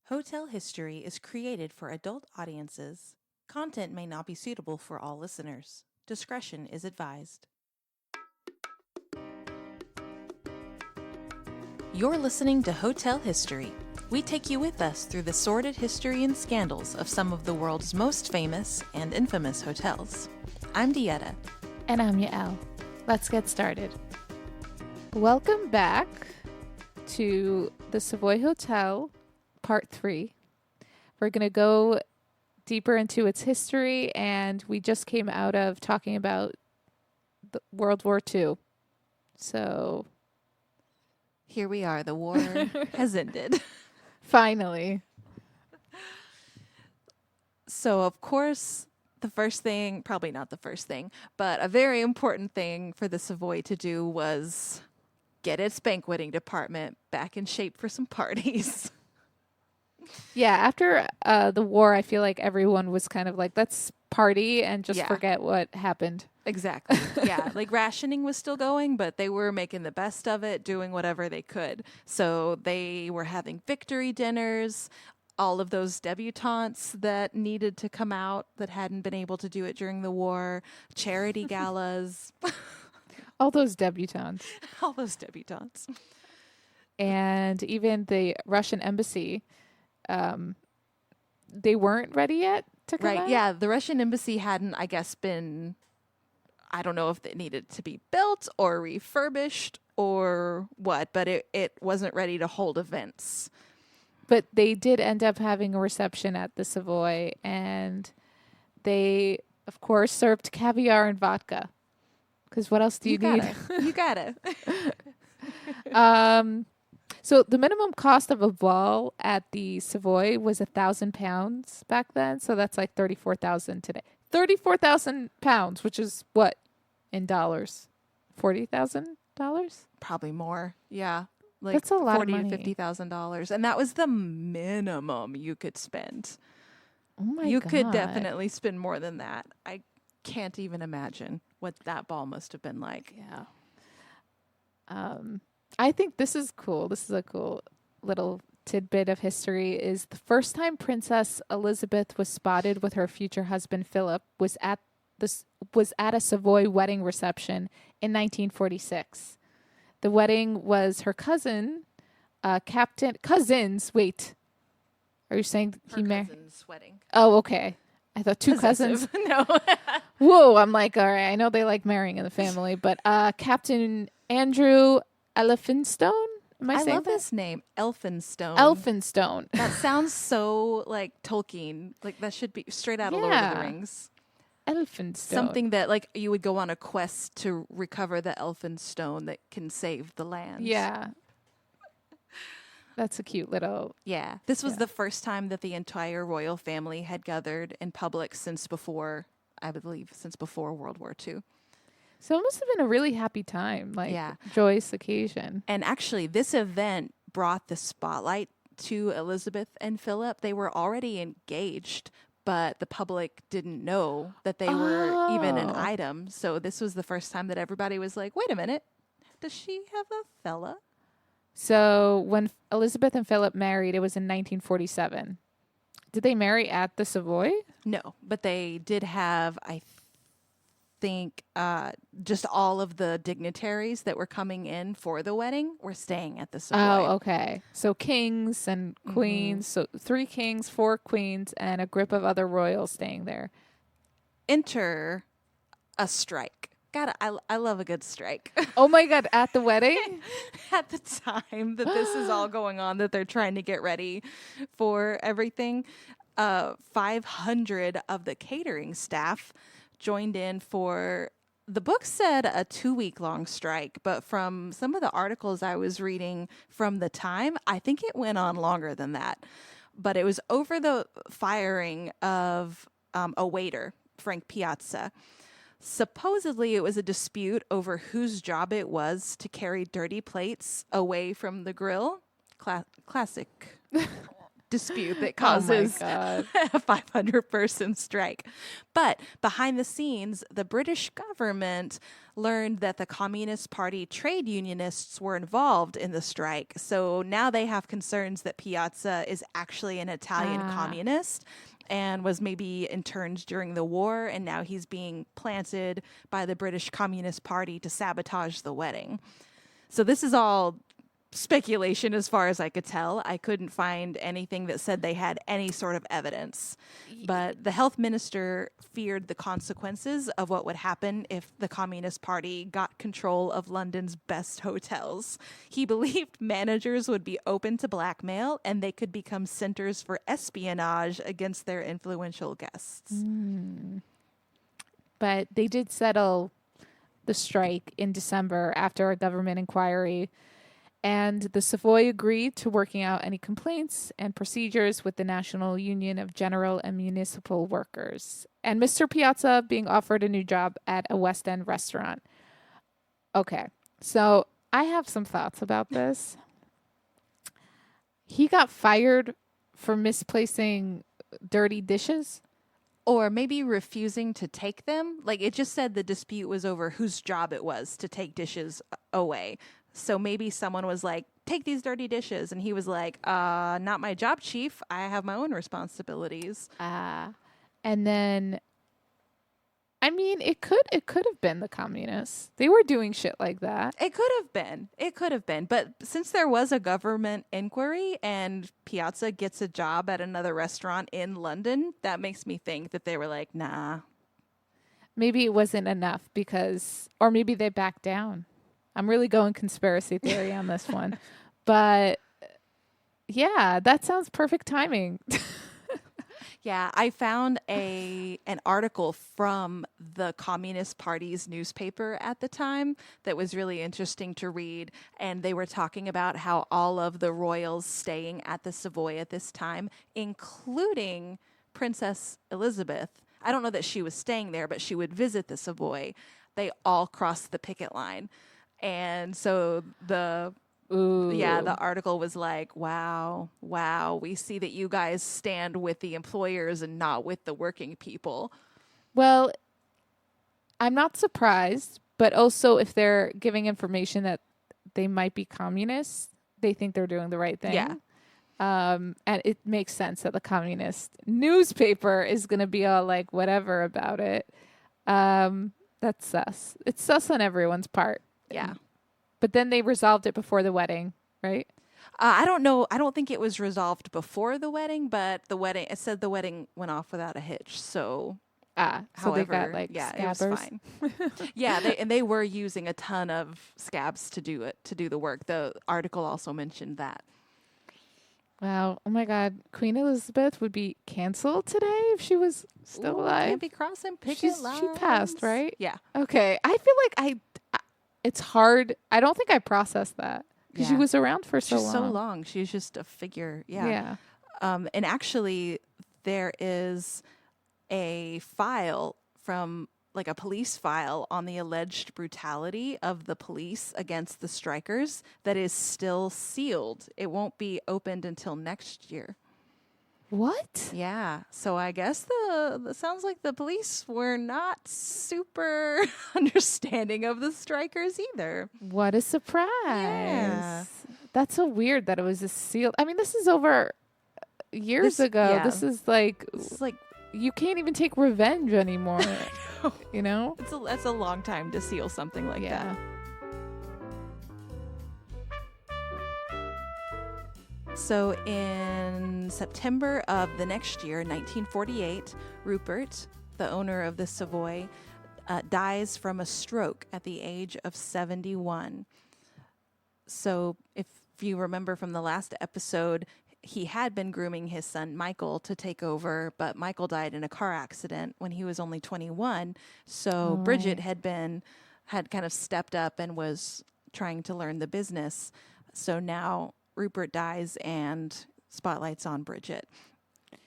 Hotel history is created for adult audiences. Content may not be suitable for all listeners. Discretion is advised. You're listening to Hotel History. We take you with us through the sordid history and scandals of some of the world's most famous and infamous hotels. I'm Dieta. And I'm Yael. Let's get started. Welcome back to the Savoy Hotel, Part 3. We're going to go deeper into its history, and we just came out of talking about World War II. So here we are. The war has ended. Finally. So, of course, the first thing, probably not the first thing, but a very important thing for the Savoy to do was get its banqueting department back in shape for some parties. Yeah, after the war, I feel like everyone was kind of like, let's party and just forget what happened. Exactly. Yeah, like rationing was still going, but they were making the best of it, doing whatever they could. So they were having victory dinners, all of those debutantes that needed to come out that hadn't been able to do it during the war, charity galas. All those debutantes. All those debutantes. And even the Russian embassy, they weren't ready yet to come out? Yeah, the Russian embassy hadn't, I guess, been... I don't know if it needed to be built or refurbished or what, but it wasn't ready to hold events. But they did end up having a reception at the Savoy, and they, of course, served caviar and vodka. Because what else do you need? You gotta. So the minimum cost of a ball at the Savoy was £1,000 back then. So that's like 34,000 today. 34,000 pounds, which is what in dollars? $40,000? Probably more. Yeah. Like that's a lot of $40,000 money. to $50,000. And that was the minimum you could spend. Oh my God. You could definitely spend more than that. I can't even imagine what that ball must have been like. Yeah. I think this is cool. This is a cool little tidbit of history. Is the first time Princess Elizabeth was spotted with her future husband Philip was at a Savoy wedding reception in 1946. The wedding was her cousins. Wait, are you saying Her cousin's wedding. Oh, okay. I thought two cousins. No. Whoa, I'm like, all right. I know they like marrying in the family, but Captain Andrew Elphinstone. Am I saying love this name, Elphinstone. Elphinstone. That sounds so like Tolkien. Like that should be straight out of Lord of the Rings. Elphinstone. Something that like you would go on a quest to recover the Elphinstone that can save the land. Yeah. That's a cute little... Yeah. This was the first time that the entire royal family had gathered in public since before World War II. So it must have been a really happy time, joyous occasion. And actually, this event brought the spotlight to Elizabeth and Philip. They were already engaged, but the public didn't know that they were even an item. So this was the first time that everybody was like, wait a minute, does she have a fella? So when Elizabeth and Philip married, it was in 1947. Did they marry at the Savoy? No, but they did have, I think, just all of the dignitaries that were coming in for the wedding were staying at the Savoy. Oh, okay. So kings and queens. So 3 kings, 4 queens, and a group of other royals staying there. Enter a strike. God, I love a good strike. Oh my God, at the wedding? At the time that this is all going on, that they're trying to get ready for everything, 500 of the catering staff joined in for, the book said a 2-week-long strike, but from some of the articles I was reading from the time, I think it went on longer than that. But it was over the firing of a waiter, Frank Piazza. Supposedly, it was a dispute over whose job it was to carry dirty plates away from the grill. Classic dispute that Oh my causes God. a 500-person strike. But behind the scenes, the British government learned that the Communist Party trade unionists were involved in the strike. So now they have concerns that Piazza is actually an Italian communist and was maybe interned during the war, and now he's being planted by the British Communist Party to sabotage the wedding. So this is all speculation as far as I could tell. I couldn't find anything that said they had any sort of evidence. But the health minister feared the consequences of what would happen if the Communist Party got control of London's best hotels. He believed managers would be open to blackmail and they could become centers for espionage against their influential guests. But they did settle the strike in December after a government inquiry. And the Savoy agreed to working out any complaints and procedures with the National Union of General and Municipal Workers. And Mr. Piazza being offered a new job at a West End restaurant. Okay, so I have some thoughts about this. He got fired for misplacing dirty dishes. Or maybe refusing to take them. Like, it just said the dispute was over whose job it was to take dishes away. So maybe someone was like, take these dirty dishes. And he was like, not my job, chief. I have my own responsibilities. And then, I mean, it could have been the communists. They were doing shit like that. It could have been. It could have been. But since there was a government inquiry and Piazza gets a job at another restaurant in London, that makes me think that they were like, nah. Maybe it wasn't enough or maybe they backed down. I'm really going conspiracy theory on this one. But yeah, that sounds perfect timing. Yeah, I found an article from the Communist Party's newspaper at the time that was really interesting to read. And they were talking about how all of the royals staying at the Savoy at this time, including Princess Elizabeth, I don't know that she was staying there, but she would visit the Savoy. They all crossed the picket line. And so the article was like, wow, we see that you guys stand with the employers and not with the working people. Well, I'm not surprised, but also if they're giving information that they might be communists, they think they're doing the right thing. Yeah. And it makes sense that the communist newspaper is going to be all like whatever about it. That's sus. It's sus on everyone's part. Yeah. But then they resolved it before the wedding, right? I don't know. I don't think it was resolved before the wedding, but it said the wedding went off without a hitch. So, so however, they got like scabbers. It was fine. Yeah, they were using a ton of scabs to do the work. The article also mentioned that. Wow. Oh my God. Queen Elizabeth would be canceled today if she was still alive. Can't be crossing picket lines. She passed, right? Yeah. Okay. I feel like it's hard. I don't think I processed that because she was around for so long. She's so long. She's just a figure. Yeah. And actually, there is a file from like a police file on the alleged brutality of the police against the strikers that is still sealed. It won't be opened until next year. What? Yeah. So I guess the sounds like the police were not super understanding of the strikers either. What a surprise. Yeah. That's so weird that it was a sealed. I mean, this is over years ago. Yeah. This is like you can't even take revenge anymore. You know? That's a long time to seal something like that. So in September of the next year, 1948, Rupert, the owner of the Savoy, dies from a stroke at the age of 71. So if you remember from the last episode, he had been grooming his son Michael to take over, but Michael died in a car accident when he was only 21. So Bridget had kind of stepped up and was trying to learn the business. So now Rupert dies and spotlight's on Bridget.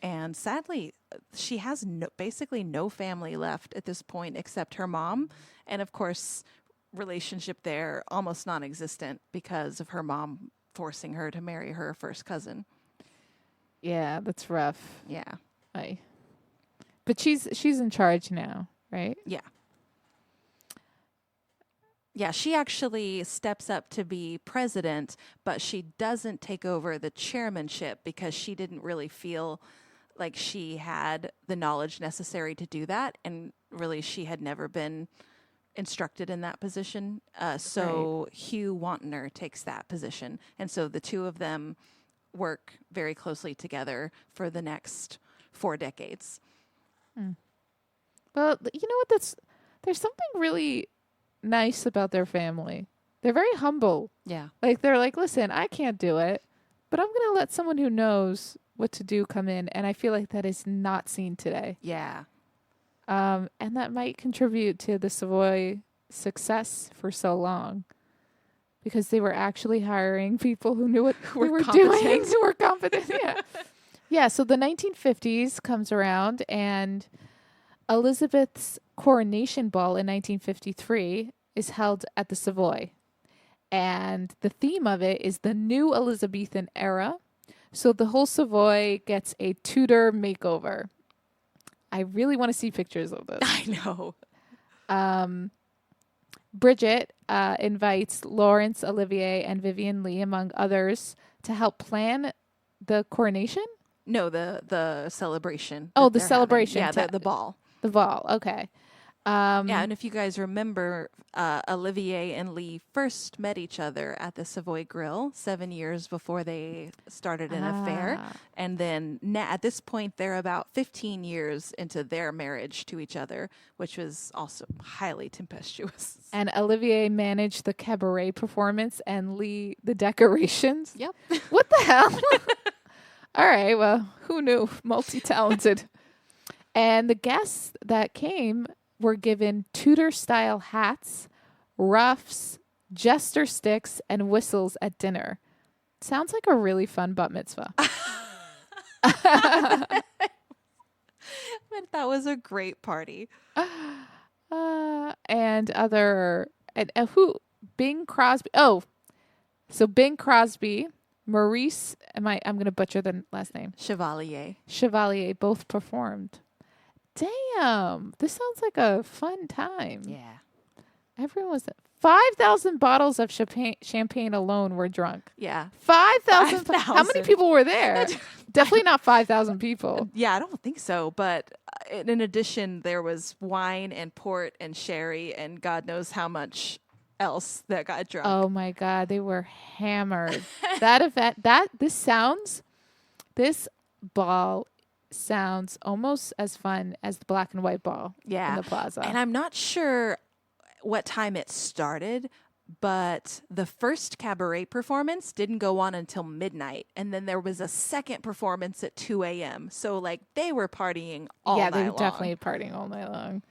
And sadly, she has basically no family left at this point except her mom. And of course, relationship there almost non-existent because of her mom forcing her to marry her first cousin. Yeah, that's rough. Yeah. But she's in charge now, right? Yeah. Yeah, she actually steps up to be president, but she doesn't take over the chairmanship because she didn't really feel like she had the knowledge necessary to do that. And really, she had never been instructed in that position. So Hugh Wantner takes that position. And so the two of them work very closely together for the next 4 decades. Well, you know what? There's something really nice about their family. They're very humble. Yeah. Like they're like, listen, I can't do it, but I'm gonna let someone who knows what to do come in, and I feel like that is not seen today. Yeah. And that might contribute to the Savoy success for so long, because they were actually hiring people who knew what they were doing, who were competent. Yeah. Yeah. So the 1950s comes around, and Elizabeth's coronation ball in 1953 is held at the Savoy. And the theme of it is the new Elizabethan era. So the whole Savoy gets a Tudor makeover. I really want to see pictures of this. I know. Bridget invites Laurence Olivier and Vivian Lee, among others, to help plan the coronation. No, the celebration. Oh, the celebration. Yeah, the ball. The ball. Okay. Yeah, and if you guys remember, Olivier and Lee first met each other at the Savoy Grill 7 years before they started an affair. And then at this point, they're about 15 years into their marriage to each other, which was also highly tempestuous. And Olivier managed the cabaret performance and Lee the decorations. Yep. What the hell? All right, well, who knew? Multi-talented. And the guests that came were given Tudor-style hats, ruffs, jester sticks, and whistles at dinner. Sounds like a really fun bat mitzvah. But that was a great party. And who? Bing Crosby. Oh, so Bing Crosby, Maurice, I'm going to butcher the last name. Chevalier both performed. Damn, this sounds like a fun time. Yeah. Everyone was 5,000 bottles of champagne alone were drunk. Yeah. 5,000. How many people were there? Definitely not 5,000 people. Yeah, I don't think so. But in addition, there was wine and port and sherry and God knows how much else that got drunk. Oh my God, they were hammered. This ball sounds almost as fun as the black and white ball in the plaza. And I'm not sure what time it started, but the first cabaret performance didn't go on until midnight. And then there was a second performance at 2 a.m. So, like, they were partying all night long. Yeah, they were definitely partying all night long.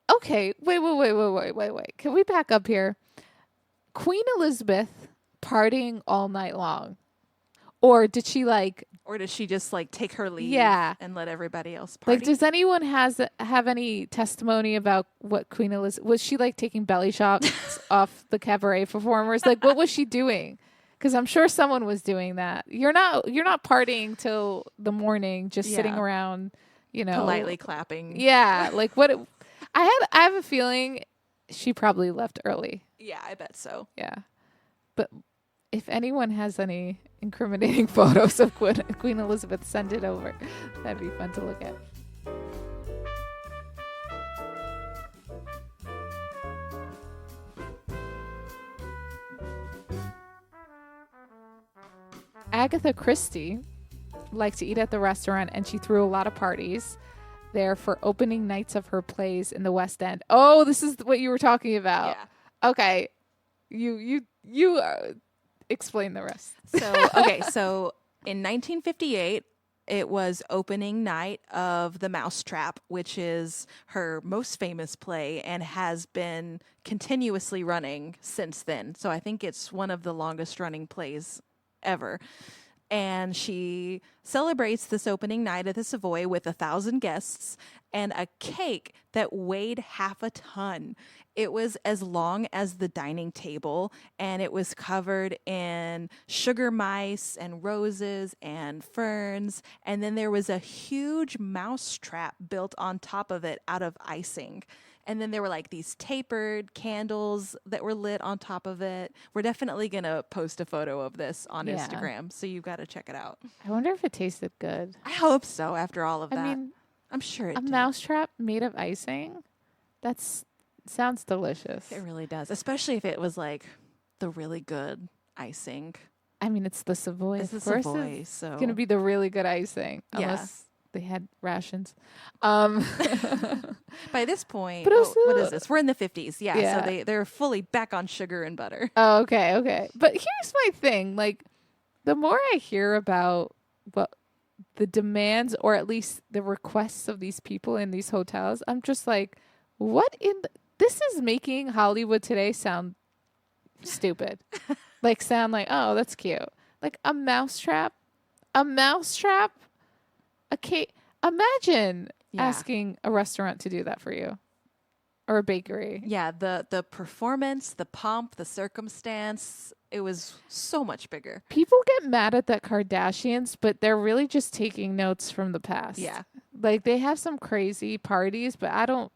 Okay, wait. Can we back up here? Queen Elizabeth partying all night long. Or did she just take her leave and let everybody else party? Like, does anyone have any testimony about what Queen Elizabeth was? She taking belly shots off the cabaret performers? Like, what was she doing? Because I'm sure someone was doing that. You're not partying till the morning, just sitting around, politely clapping. Yeah, like what? I have a feeling she probably left early. Yeah, I bet so. Yeah, but if anyone has any incriminating photos of Queen Elizabeth, send it over. That'd be fun to look at. Agatha Christie liked to eat at the restaurant, and she threw a lot of parties there for opening nights of her plays in the West End. Oh, this is what you were talking about. Yeah. Okay. You explain the rest. So in 1958, it was opening night of The Mousetrap, which is her most famous play and has been continuously running since then. So I think it's one of the longest running plays ever. And she celebrates this opening night at the Savoy with 1,000 guests and a cake that weighed half a ton. It was as long as the dining table, and it was covered in sugar mice and roses and ferns. And then there was a huge mouse trap built on top of it out of icing. And then there were like these tapered candles that were lit on top of it. We're definitely going to post a photo of this on Yeah. Instagram. So you've got to check it out. I wonder if it tasted good. I hope so after all of that. I mean, I'm sure it a did. mousetrap made of icing? Sounds delicious. It really does. Especially if it was like the really good icing. I mean, it's the Savoy. It's the Of course Savoy, it's so. going to be the really good icing. Yeah. Unless they had rations. By this point, But also- what is this? We're in the 50s. Yeah, Yeah. so they're fully back on sugar and butter. Oh, okay. But here's my thing. Like, the more I hear about what the demands or at least the requests of these people in these hotels, I'm just like, what in this is making Hollywood today sound stupid. Like, sound like, oh, that's cute. Like a mousetrap, a cake. Imagine Yeah. asking a restaurant to do that for you or a bakery. Yeah, the performance, the pomp, the circumstance, it was so much bigger. People get mad at the Kardashians, but they're really just taking notes from the past. Yeah. Like, they have some crazy parties, but I don't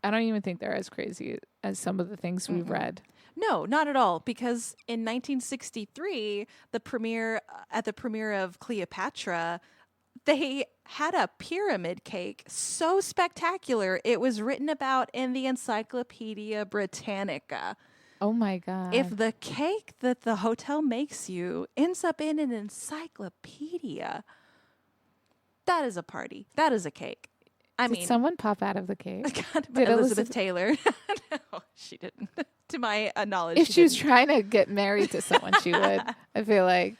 even think they're as crazy as some of the things we've read. No, not at all. Because in 1963, at the premiere of Cleopatra, they had a pyramid cake so spectacular it was written about in the Encyclopedia Britannica. Oh my God. If the cake that the hotel makes you ends up in an encyclopedia, that is a party. That is a cake. I Did mean, someone pop out of the cake? God, Did Elizabeth Taylor. No, she didn't. To my knowledge, If she was didn't. trying to get married to someone, she would. I feel like.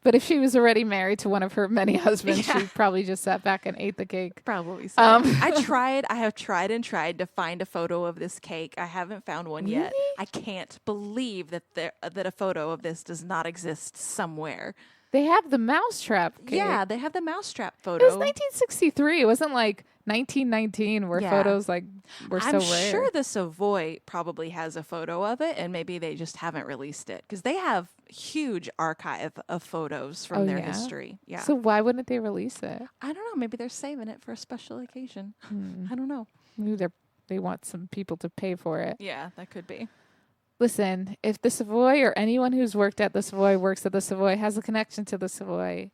But if she was already married to one of her many husbands, Yeah. she probably just sat back and ate the cake. Probably so. I have tried and tried to find a photo of this cake. I haven't found one yet. Really? I can't believe that that a photo of this does not exist somewhere. They have the mousetrap cake. Yeah, they have the mousetrap It photo. was 1963. It wasn't like 1919 where Yeah. photos like were I'm so rare. sure the Savoy probably has a photo of it, and maybe they just haven't released it because they have huge archive of photos from Oh, their yeah? history. Yeah, So why wouldn't they release it? I don't know. Maybe they're saving it for a special occasion. Hmm. I don't know. Maybe they want some people to pay for it. Yeah, that could be. Listen, if the Savoy or anyone who's worked at the Savoy works at the Savoy has a connection to the Savoy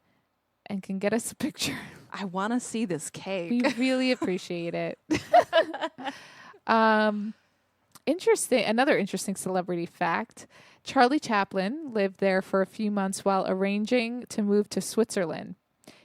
and can get us a picture, I want to see this cake. we really appreciate it. Interesting. Another interesting celebrity fact. Charlie Chaplin lived there for a few months while arranging to move to Switzerland.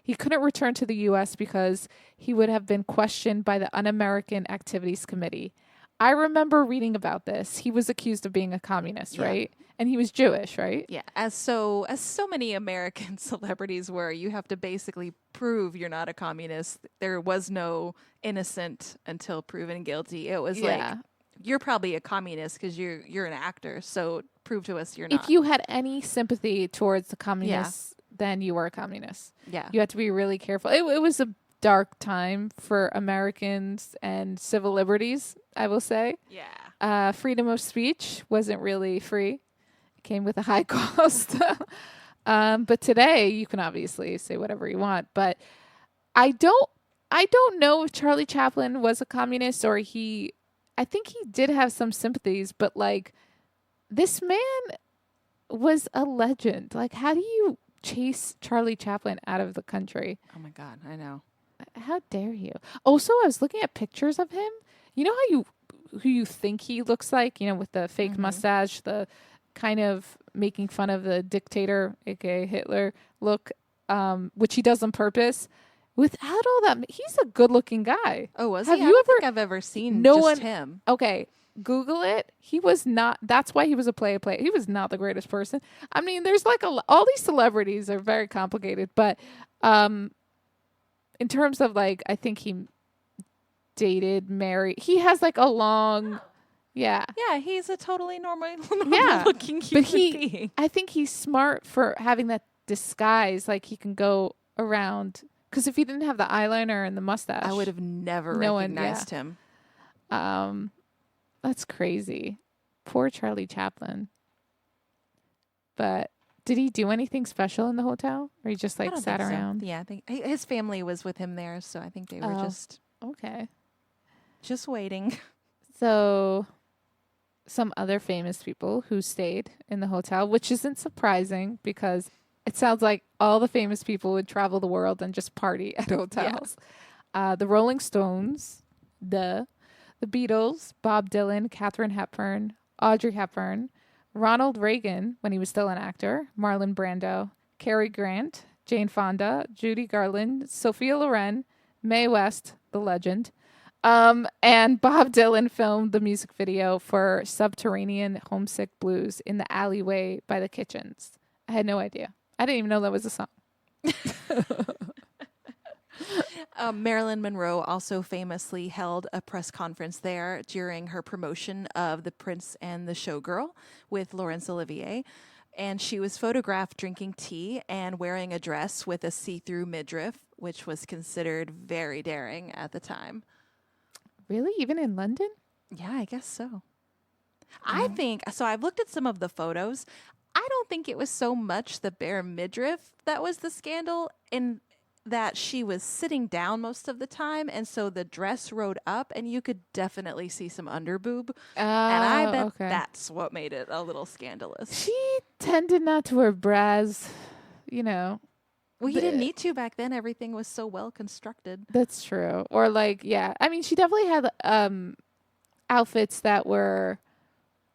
He couldn't return to the U.S. because he would have been questioned by the Un-American Activities Committee. I remember reading about this. He was accused of being a communist, Yeah. right? And he was Jewish, right? Yeah, as so many American celebrities were, you have to basically prove you're not a communist. There was no innocent until proven guilty. It was like Yeah. you're probably a communist because you're an actor. So prove to us you're not. If you had any sympathy towards the communists, then you were a communist. yeah, You had to be really careful. It was a dark time for Americans and civil liberties, I will say. yeah, Freedom of speech wasn't really free. It came with a high cost. But today you can obviously say whatever you want. But I don't know if Charlie Chaplin was a communist or I think he did have some sympathies, but like this man was a legend. Like, how do you chase Charlie Chaplin out of the country? Oh my God, I know. How dare you? Also, I was looking at pictures of him. You know how who you think he looks like, with the fake mustache, the kind of making fun of the dictator, aka Hitler look, which he does on purpose. Without all that, he's a good-looking guy. Oh, was Have he? I you don't think ever- I've ever seen No just one- him. Okay, Google it. He was not. That's why he was a play. He was not the greatest person. I mean, there's like all these celebrities are very complicated, but in terms of like, I think he dated, married. He has like a long, yeah. Yeah, he's a totally normal Yeah, looking human But being. I think he's smart for having that disguise, like he can go around. Because if he didn't have the eyeliner and the mustache, I would have never No one- recognized him. that's crazy. Poor Charlie Chaplin. But did he do anything special in the hotel, or he just I like don't sat think so. around? Yeah, I think his family was with him there, so I think they were Oh. Okay. just waiting. So, some other famous people who stayed in the hotel, which isn't surprising because it sounds like all the famous people would travel the world and just party at hotels. The Rolling Stones, the Beatles, Bob Dylan, Katharine Hepburn, Audrey Hepburn, Ronald Reagan when he was still an actor, Marlon Brando, Cary Grant, Jane Fonda, Judy Garland, Sophia Loren, Mae West, the legend. And Bob Dylan filmed the music video for Subterranean Homesick Blues in the alleyway by the kitchens. I had no idea. I didn't even know that was a song. Marilyn Monroe also famously held a press conference there during her promotion of The Prince and the Showgirl with Laurence Olivier. And she was photographed drinking tea and wearing a dress with a see-through midriff, which was considered very daring at the time. Really? Even in London? Yeah, I guess so. I think, so I've looked at some of the photos. I don't think it was so much the bare midriff that was the scandal, in that she was sitting down most of the time, and so the dress rode up, and you could definitely see some underboob. And I bet that's what made it a little scandalous. She tended not to wear bras, you know. Well, you didn't need to back then. Everything was so well constructed. That's true. Or like, yeah. I mean, she definitely had outfits that were,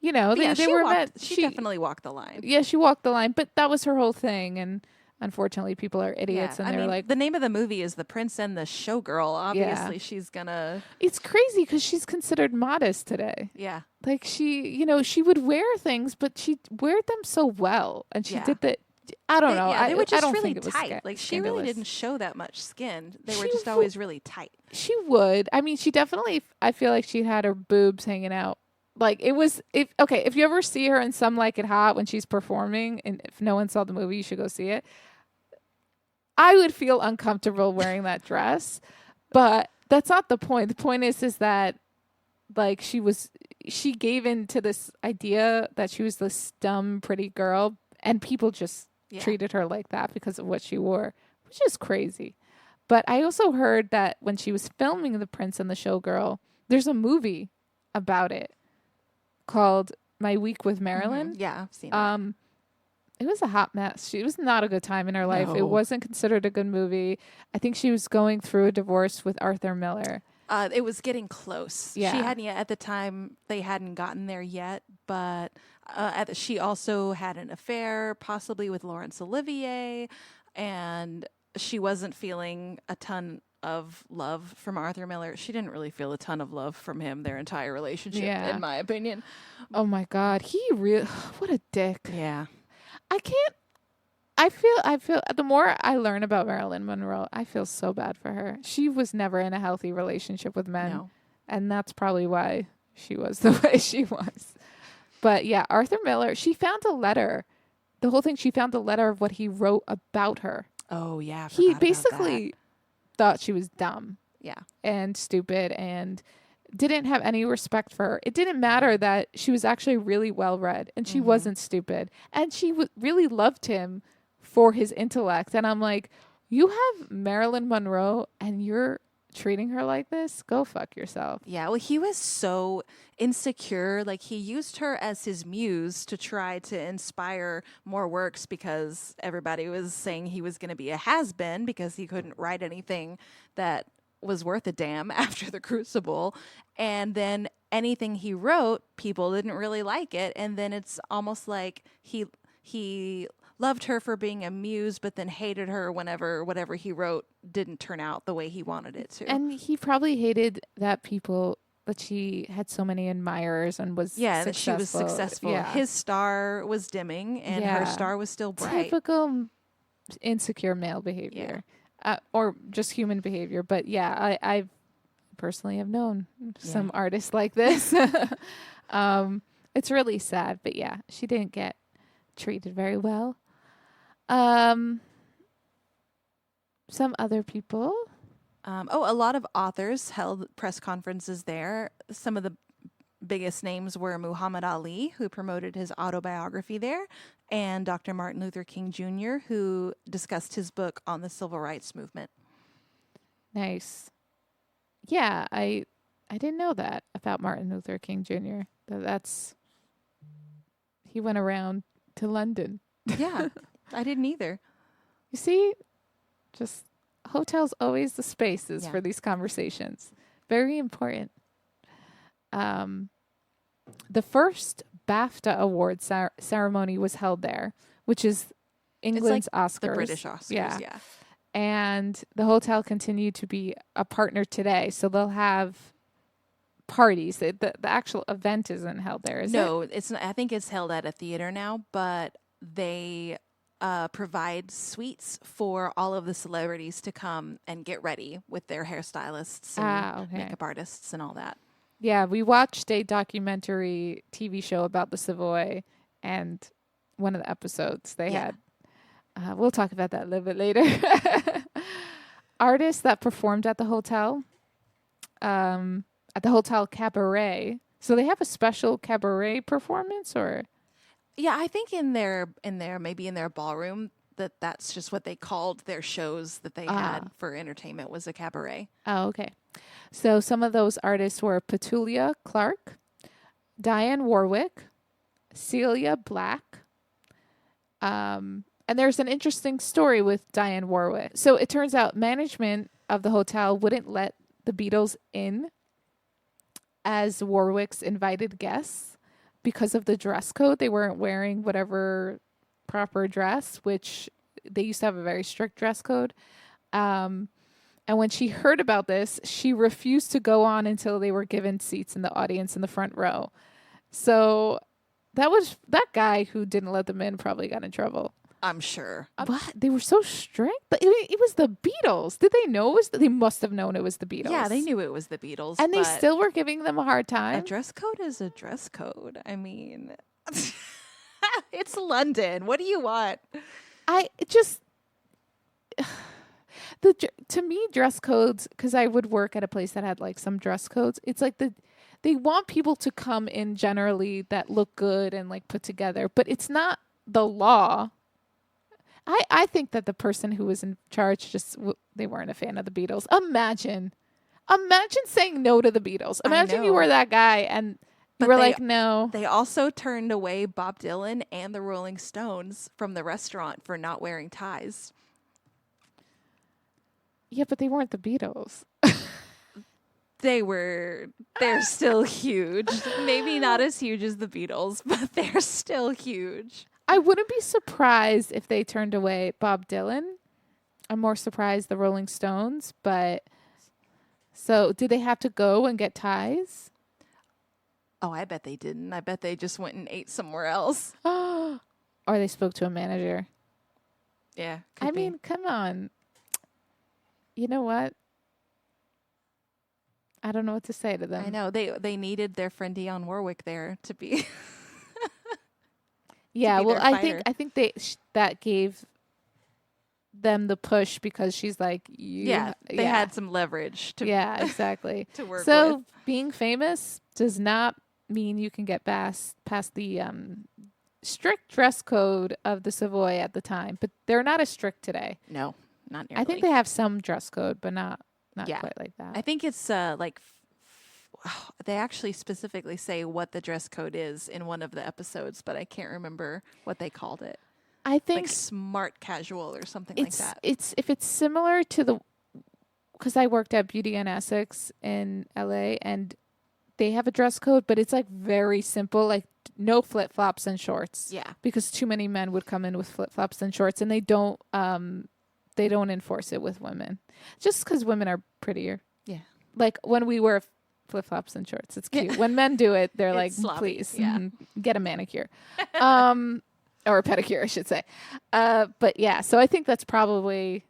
you know, they were meant. She definitely walked the line. Yeah, she walked the line, but that was her whole thing. And unfortunately, people are idiots, and they're like, the name of the movie is The Prince and the Showgirl. Obviously, she's gonna. It's crazy because she's considered modest today. Yeah, like she would wear things, but she wear them so well, and she did that. I don't know. They were just really think it was tight. Like she really didn't show that much skin. They were just always really tight. She would. I mean, she definitely. I feel like she had her boobs hanging out. Like it was. If you ever see her in Some Like It Hot when she's performing, and if no one saw the movie, you should go see it. I would feel uncomfortable wearing that dress, but that's not the point. The point is that like she gave in to this idea that she was this dumb, pretty girl, and people just treated her like that because of what she wore, which is crazy. But I also heard that when she was filming The Prince and the Showgirl, there's a movie about it called My Week with Marilyn. Mm-hmm. Yeah, I've seen it. It was a hot mess. It was not a good time in her life. It wasn't considered a good movie. I think she was going through a divorce with Arthur Miller. It was getting close. Yeah. She hadn't yet, at the time, they hadn't gotten there yet, but she also had an affair, possibly with Laurence Olivier, and she wasn't feeling a ton of love from Arthur Miller. She didn't really feel a ton of love from him their entire relationship, in my opinion. Oh my God. What a dick. Yeah. I feel the more I learn about Marilyn Monroe, I feel so bad for her. She was never in a healthy relationship with men. No. And that's probably why she was the way she was. But yeah, Arthur Miller, she found a letter. The whole thing, she found a letter of what he wrote about her. Oh, yeah. He basically thought she was dumb. Yeah. And stupid and didn't have any respect for her. It didn't matter that she was actually really well read and she wasn't stupid. And she really loved him for his intellect. And I'm like, you have Marilyn Monroe and you're treating her like this? Go fuck yourself. Yeah, well, he was so insecure. Like, he used her as his muse to try to inspire more works because everybody was saying he was going to be a has-been because he couldn't write anything that was worth a damn after The Crucible. And then anything he wrote, people didn't really like it. And then it's almost like he loved her for being a muse, but then hated her whenever whatever he wrote didn't turn out the way he wanted it to. And he probably hated that she had so many admirers and was that she was successful. Yeah. His star was dimming and her star was still bright. Typical insecure male behavior. Or just human behavior. But yeah, I personally have known some artists like this. It's really sad. But yeah, she didn't get treated very well. Um, some other people. A lot of authors held press conferences there. Some of the biggest names were Muhammad Ali, who promoted his autobiography there, and Dr. Martin Luther King Jr., who discussed his book on the civil rights movement. Nice. Yeah, I didn't know that about Martin Luther King Jr. He went around to London. Yeah, I didn't either. You see, just hotels always the spaces Yeah. for these conversations. Very important. The first BAFTA award ceremony was held there, which is England's Oscars. The British Oscars, yeah. And the hotel continued to be a partner today. So they'll have parties. The actual event isn't held there, is it? No, it's not. I think it's held at a theater now, but they provide suites for all of the celebrities to come and get ready with their hairstylists and makeup artists and all that. Yeah, we watched a documentary TV show about the Savoy, and one of the episodes they had. We'll talk about that a little bit later. Artists that performed at the hotel cabaret. So they have a special cabaret performance, or? Yeah, I think in their ballroom that's just what they called their shows that they had for entertainment was a cabaret. Oh, okay. So some of those artists were Petulia Clark, Diane Warwick, Celia Black. And there's an interesting story with Diane Warwick. So it turns out management of the hotel wouldn't let the Beatles in as Warwick's invited guests because of the dress code. They weren't wearing whatever proper dress, which they used to have a very strict dress code. And when she heard about this, she refused to go on until they were given seats in the audience in the front row. So that guy who didn't let them in probably got in trouble. I'm sure. What? They were so strict? But it was the Beatles. Did they know they must have known it was the Beatles. Yeah, they knew it was the Beatles. And they still were giving them a hard time. A dress code is a dress code. I mean, it's London. What do you want? To me, dress codes, because I would work at a place that had like some dress codes. It's like they want people to come in generally that look good and like put together, but it's not the law. I think that the person who was in charge they weren't a fan of the Beatles. Imagine saying no to the Beatles. Imagine you were that guy and you were like, no. They also turned away Bob Dylan and the Rolling Stones from the restaurant for not wearing ties. Yeah, but they weren't the Beatles. They're still huge. Maybe not as huge as the Beatles, but they're still huge. I wouldn't be surprised if they turned away Bob Dylan. I'm more surprised the Rolling Stones, but so did they have to go and get ties? Oh, I bet they didn't. I bet they just went and ate somewhere else. Or they spoke to a manager. Yeah. I mean, come on. You know what? I don't know what to say to them. I know. They needed their friend Dionne Warwick there to be. Yeah, well, I think that gave them the push because she's like, they had some leverage to exactly to work so with. Being famous does not mean you can get past the strict dress code of the Savoy at the time, but they're not as strict today. No, not nearly. I think they have some dress code, but not quite like that. I think it's they actually specifically say what the dress code is in one of the episodes, but I can't remember what they called it. I think like smart casual or something like that. If it's similar to because I worked at Beauty and Essex in LA and they have a dress code, but it's like very simple, like no flip flops and shorts. Yeah, because too many men would come in with flip flops and shorts, and they don't enforce it with women, just because women are pretty. Yeah. Like when we wear flip flops and shorts, it's cute. When men do it, they're like, sloppy. please, Yeah. Get a manicure. Or a pedicure, I should say. But yeah, so I think that's probably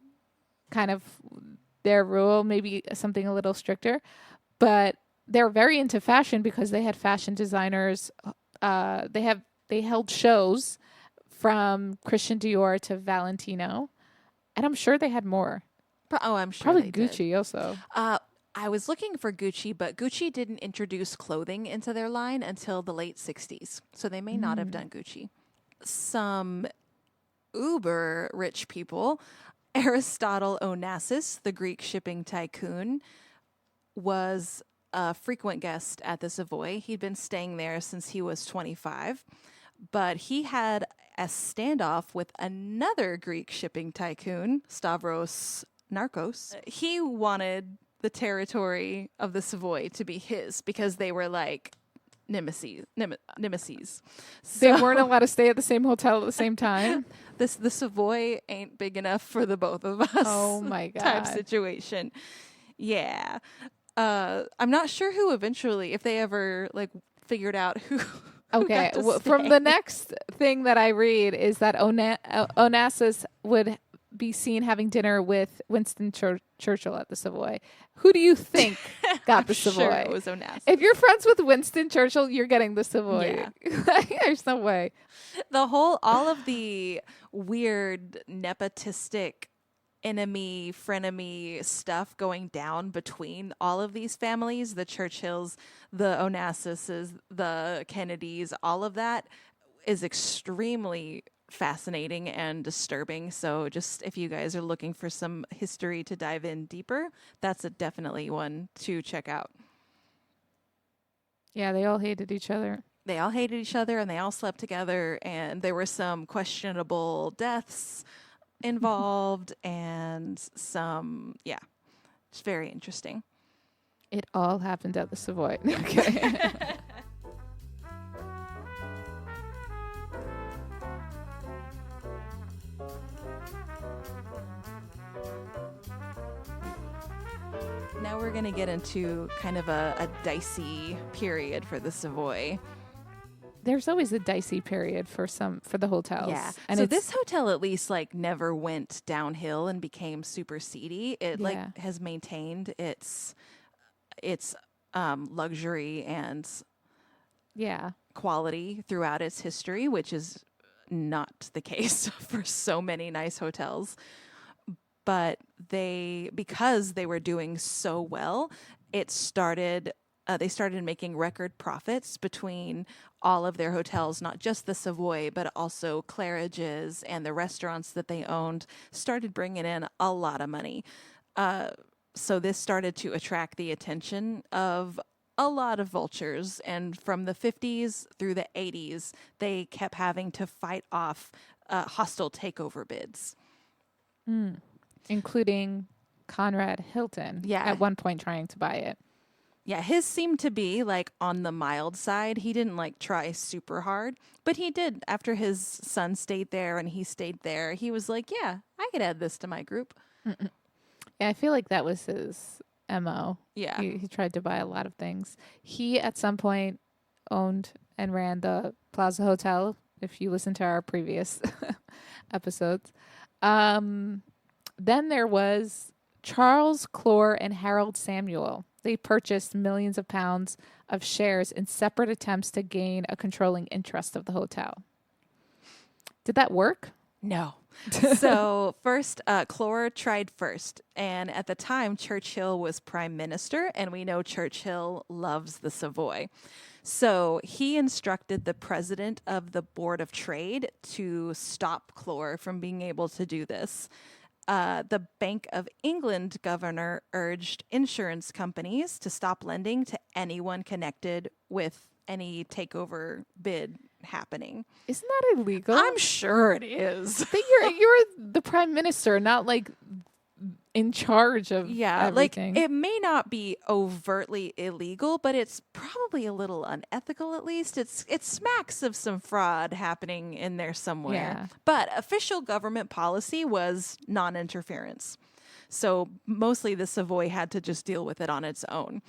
kind of their rule, maybe something a little stricter. But they're very into fashion because they had fashion designers. They held shows from Christian Dior to Valentino. And I'm sure they had more. I'm sure Probably they Gucci did. also. I was looking for Gucci, but Gucci didn't introduce clothing into their line until the late 60s. So they may not have done Gucci. Some uber rich people, Aristotle Onassis, the Greek shipping tycoon, was a frequent guest at the Savoy. He'd been staying there since he was 25, but he had a standoff with another Greek shipping tycoon, Stavros Narcos. He wanted the territory of the Savoy to be his because they were like nemesis. They So weren't allowed to stay at the same hotel at the same time. the Savoy ain't big enough for the both of us. Oh my Type God. situation. Yeah. I'm not sure who eventually, if they ever like figured out who. Okay. got to From stay. the next thing that I read is that Onassis would be seen having dinner with Winston Churchill at the Savoy. Who do you think got the Savoy? Sure, it was Onassis. If you're friends with Winston Churchill, you're getting the Savoy. Yeah. There's no way. All of the weird nepotistic enemy frenemy stuff going down between all of these families, the Churchills, the Onassises, the Kennedys, all of that is extremely fascinating and disturbing. So just if you guys are looking for some history to dive in deeper, that's definitely one to check out. Yeah, they all hated each other. They all hated each other and they all slept together, and there were some questionable deaths involved and some, yeah, it's very interesting. It all happened at the Savoy. Okay. Now we're going to get into kind of a dicey period for the Savoy. There's always a dicey period for the hotels. Yeah. And so this hotel at least like never went downhill and became super seedy. It like has maintained its luxury and quality throughout its history, which is not the case for so many nice hotels. But because they were doing so well, they started making record profits between all of their hotels, not just the Savoy, but also Claridge's, and the restaurants that they owned started bringing in a lot of money. So this started to attract the attention of a lot of vultures. And from the 50s through the 80s, they kept having to fight off hostile takeover bids. Including Conrad Hilton at one point trying to buy it. Yeah, his seemed to be like on the mild side. He didn't like try super hard, but he did after his son stayed there and he stayed there. He was like, yeah, I could add this to my group. Yeah, I feel like that was his MO. Yeah. He tried to buy a lot of things. He at some point owned and ran the Plaza Hotel, if you listen to our previous episodes. Then there was Charles Clore and Harold Samuel. They purchased millions of pounds of shares in separate attempts to gain a controlling interest of the hotel. Did that work? No. So first, Clore tried first. And at the time, Churchill was prime minister. And we know Churchill loves the Savoy. So he instructed the president of the Board of Trade to stop Clore from being able to do this. The Bank of England governor urged insurance companies to stop lending to anyone connected with any takeover bid happening. Isn't that illegal? I'm sure it is. But you're the prime minister, not like in charge of everything. Like it may not be overtly illegal, but it's probably a little unethical. At least it smacks of some fraud happening in there somewhere. Yeah. But official government policy was non-interference, so mostly the Savoy had to just deal with it on its own.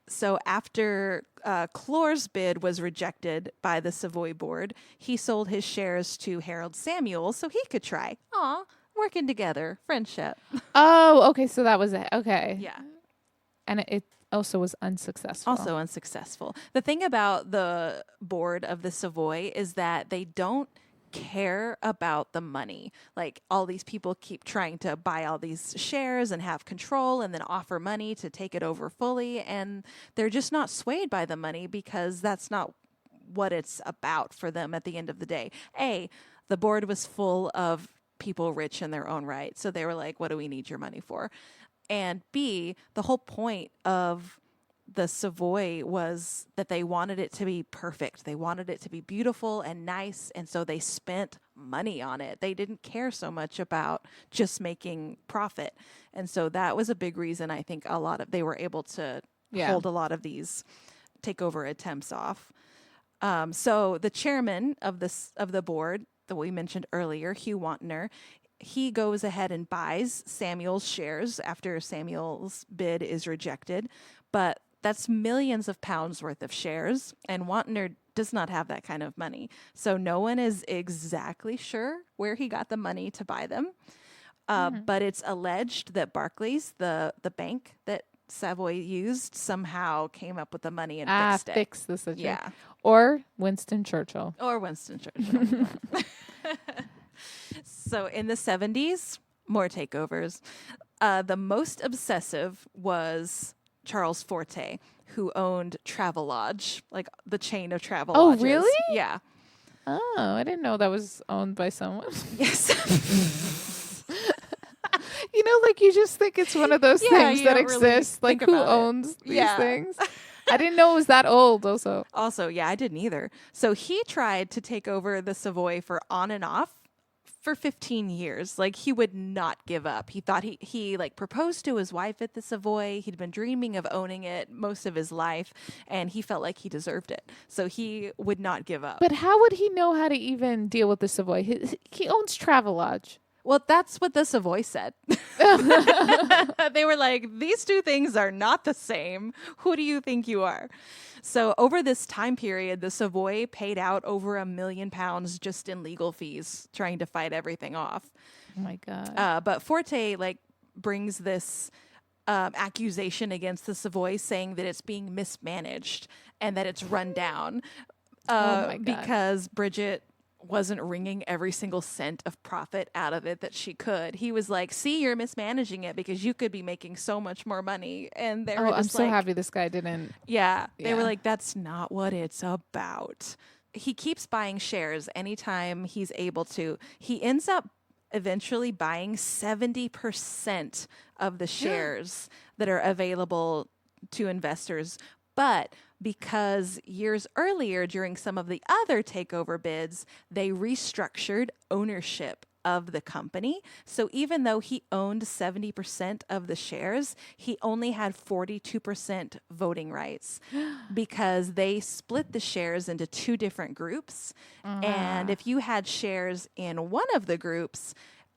So after Clore's bid was rejected by the Savoy board, he sold his shares to Harold Samuel so he could try. Working together, friendship. Oh, okay. So that was it. Okay. Yeah. And it also was unsuccessful. The thing about the board of the Savoy is that they don't care about the money. Like all these people keep trying to buy all these shares and have control and then offer money to take it over fully. And they're just not swayed by the money because that's not what it's about for them at the end of the day. The board was full of people rich in their own right. So they were like, what do we need your money for? And B, the whole point of the Savoy was that they wanted it to be perfect. They wanted it to be beautiful and nice. And so they spent money on it. They didn't care so much about just making profit. And so that was a big reason I think they were able to hold a lot of these takeover attempts off. So the chairman of the board that we mentioned earlier, Hugh Wantner, he goes ahead and buys Samuel's shares after Samuel's bid is rejected. But that's millions of pounds worth of shares, and Wantner does not have that kind of money. So no one is exactly sure where he got the money to buy them. But it's alleged that Barclays, the bank that Savoy used, somehow came up with the money and fixed it. Fixed the situation. Yeah. Or Winston Churchill. So in the 70s, more takeovers. The most obsessive was Charles Forte, who owned Travelodge, like the chain of Travelodges. Oh, really? Yeah. Oh, I didn't know that was owned by someone. Yes. Like you just think it's one of those things that exist. Really like who owns these Yeah. things? I didn't know it was that old also. Also, yeah, I didn't either. So he tried to take over the Savoy for on and off for 15 years. Like he would not give up. He thought he like proposed to his wife at the Savoy. He'd been dreaming of owning it most of his life, and he felt like he deserved it. So he would not give up. But how would he know how to even deal with the Savoy? He owns Travelodge. Well, that's what the Savoy said. They were like, these two things are not the same. Who do you think you are? So over this time period, the Savoy paid out over £1 million just in legal fees, trying to fight everything off. Oh my God. But Forte brings this accusation against the Savoy, saying that it's being mismanaged and that it's run down Oh my God. because Bridget wasn't wringing every single cent of profit out of it that she could. He was like, see, you're mismanaging it because you could be making so much more money. And they were just I'm so happy this guy didn't. Yeah. They were Yeah. like, that's not what it's about. He keeps buying shares anytime he's able to. He ends up eventually buying 70% of the shares that are available to investors. But because years earlier, during some of the other takeover bids, they restructured ownership of the company. So even though he owned 70% of the shares, he only had 42% voting rights because they split the shares into two different groups. And if you had shares in one of the groups,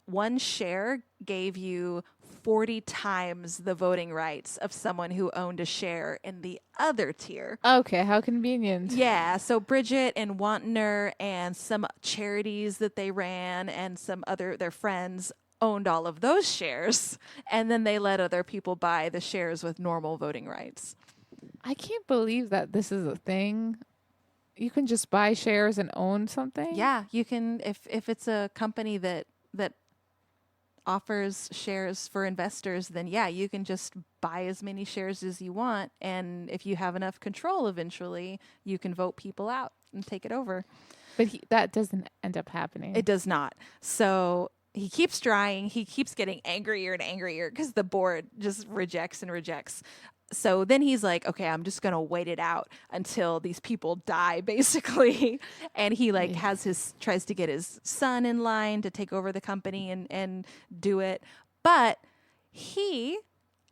one share gave you 40 times the voting rights of someone who owned a share in the other tier. Okay, how convenient. Yeah, so Bridget and Wantner and some charities that they ran and some other their friends owned all of those shares, and then they let other people buy the shares with normal voting rights. I can't believe that this is a thing. You can just buy shares and own something? Yeah, you can if it's a company that offers shares for investors, then yeah, you can just buy as many shares as you want. And if you have enough control, eventually you can vote people out and take it over. But that doesn't end up happening. It does not. So he keeps trying. He keeps getting angrier and angrier because the board just rejects and rejects. So then he's like, okay, I'm just going to wait it out until these people die, basically. And he tries to get his son in line to take over the company and do it. But he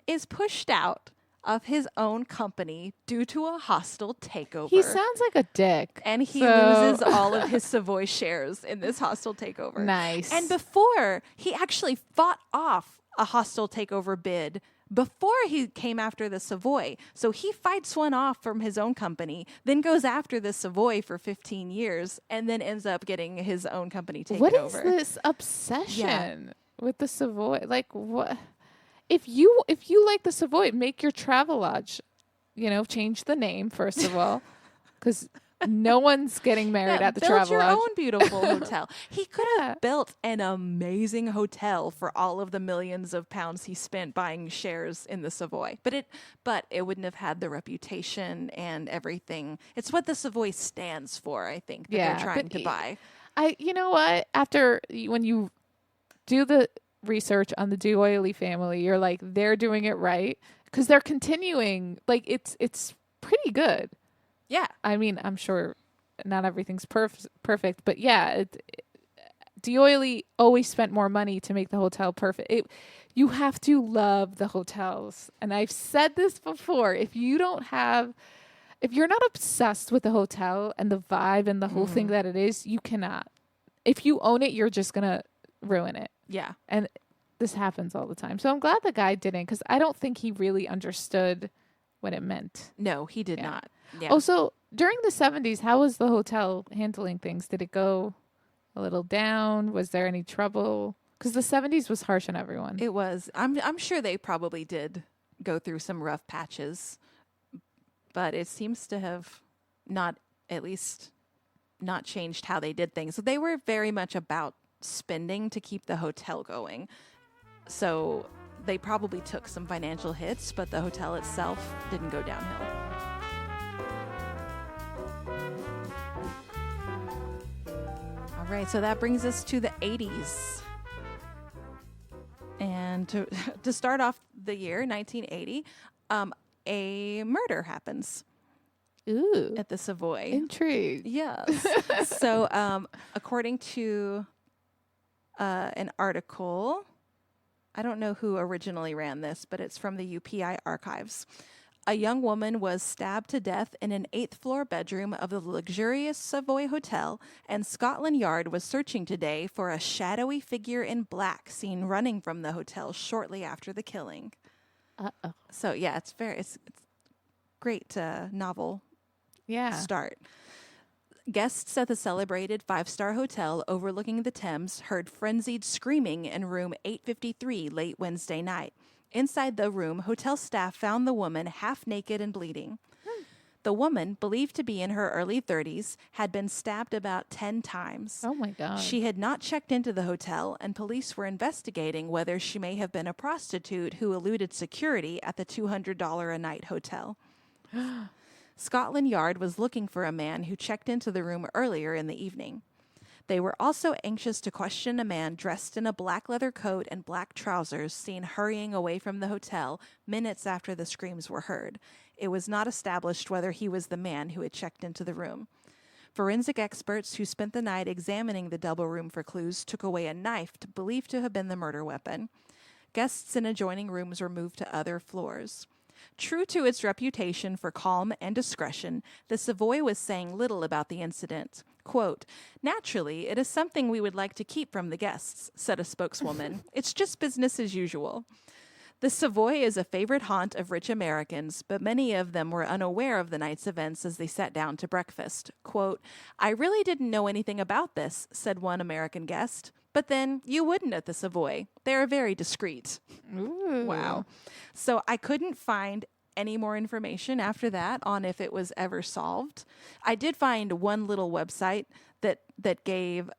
is pushed out of his own company due to a hostile takeover. He sounds like a dick. And he loses all of his Savoy shares in this hostile takeover. Nice. And before, he actually fought off a hostile takeover bid before he came after the Savoy. So he fights one off from his own company, then goes after the Savoy for 15 years, and then ends up getting his own company taken over. What is this obsession with the Savoy? Like, what? If you like the Savoy, make your Travelodge. Change the name, first of all. Because No one's getting married at the build your Travelodge. own beautiful hotel. He could Yeah. have built an amazing hotel for all of the millions of pounds he spent buying shares in the Savoy. But it wouldn't have had the reputation and everything. It's what the Savoy stands for, I think, that they're trying to buy. You know what? When you do the research on the D'Oyly family, you're like, they're doing it right because they're continuing. Like it's pretty good. Yeah. I mean, I'm sure not everything's perfect, but yeah, D'Oyly always spent more money to make the hotel perfect. You have to love the hotels. And I've said this before. If you're not obsessed with the hotel and the vibe and the whole thing that it is, you cannot. If you own it, you're just going to ruin it. Yeah. And this happens all the time. So I'm glad the guy didn't, because I don't think he really understood what it meant. No, he did not. Yeah. Also, during the 70s, how was the hotel handling things? Did it go a little down? Was there any trouble? Because the 70s was harsh on everyone. It was. I'm sure they probably did go through some rough patches, but it seems to have not changed how they did things. So they were very much about spending to keep the hotel going. So they probably took some financial hits, but the hotel itself didn't go downhill. All right, so that brings us to the 80s. And to start off the year, 1980, a murder happens. Ooh. At the Savoy. Intrigue. Yes. So according to an article, I don't know who originally ran this, but it's from the UPI archives. A young woman was stabbed to death in an 8th floor bedroom of the luxurious Savoy Hotel, and Scotland Yard was searching today for a shadowy figure in black seen running from the hotel shortly after the killing. Uh-oh. So yeah, it's great novel start. Guests at the celebrated 5-star hotel overlooking the Thames heard frenzied screaming in room 853 late Wednesday night. Inside the room, hotel staff found the woman half naked and bleeding. The woman, believed to be in her early 30s, had been stabbed about 10 times. Oh my God. She had not checked into the hotel, and police were investigating whether she may have been a prostitute who eluded security at the $200 a night hotel. Scotland Yard was looking for a man who checked into the room earlier in the evening. They were also anxious to question a man dressed in a black leather coat and black trousers seen hurrying away from the hotel minutes after the screams were heard. It was not established whether he was the man who had checked into the room. Forensic experts who spent the night examining the double room for clues took away a knife believed to have been the murder weapon. Guests in adjoining rooms were moved to other floors. True to its reputation for calm and discretion, the Savoy was saying little about the incident. Quote, "Naturally, it is something we would like to keep from the guests," said a spokeswoman. "It's just business as usual." The Savoy is a favorite haunt of rich Americans, but many of them were unaware of the night's events as they sat down to breakfast. Quote, "I really didn't know anything about this," said one American guest. "But then, you wouldn't at the Savoy. They are very discreet." Ooh. Wow. So I couldn't find any more information after that on if it was ever solved. I did find one little website that gave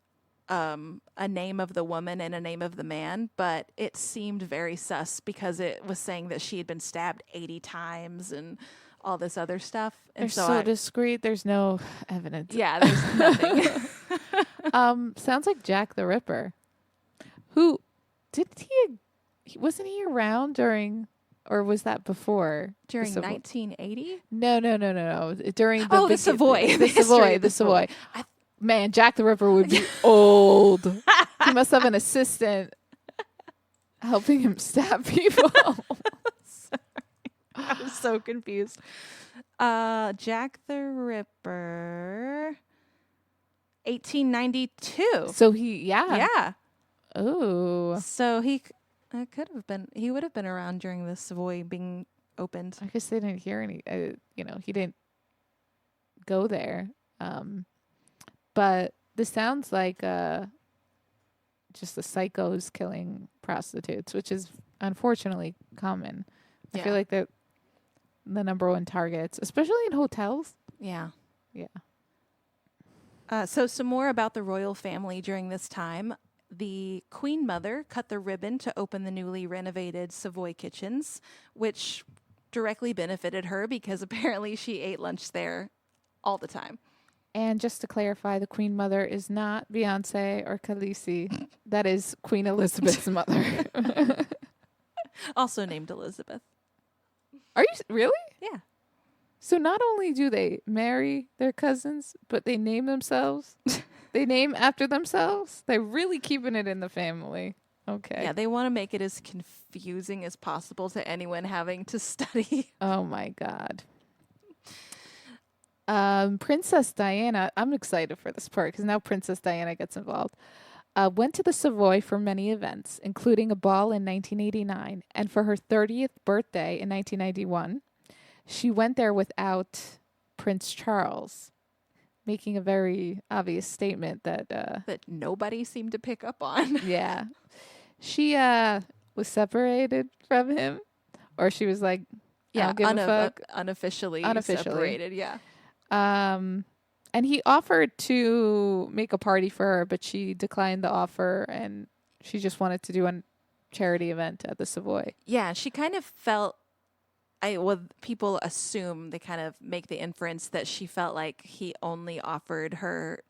a name of the woman and a name of the man, but it seemed very sus because it was saying that she had been stabbed 80 times and all this other stuff. And They're so discreet. There's no evidence. Yeah, there's nothing. Sounds like Jack the Ripper. Who wasn't he around during, or was that before? During 1980? No. During the Savoy. The Savoy. Man, Jack the Ripper would be old. He must have an assistant helping him stab people. Sorry. I was so confused. Jack the Ripper, 1892. So yeah. Oh. So he would have been around during the Savoy being opened. I guess they didn't hear any, he didn't go there. But this sounds like just the psychos killing prostitutes, which is unfortunately common. Yeah. I feel like they're the number one targets, especially in hotels. Yeah. Yeah. So some more about the royal family during this time. The Queen Mother cut the ribbon to open the newly renovated Savoy kitchens, which directly benefited her because apparently she ate lunch there all the time. And just to clarify, the Queen Mother is not Beyonce or Khaleesi. That is Queen Elizabeth's mother. Also named Elizabeth. Are you really? Yeah. So not only do they marry their cousins, but they name themselves. They name after themselves. They're really keeping it in the family. Okay. Yeah, they want to make it as confusing as possible to anyone having to study. Oh my God. Princess Diana, I'm excited for this part because now Princess Diana gets involved. Went to the Savoy for many events, including a ball in 1989. And for her 30th birthday in 1991, she went there without Prince Charles, making a very obvious statement that, that nobody seemed to pick up on. yeah, she was separated from him, or she was like, I don't give a fuck. Unofficially separated, yeah. And he offered to make a party for her, but she declined the offer, and she just wanted to do a charity event at the Savoy. Yeah, she kind of felt, people assume, they kind of make the inference that she felt like he only offered her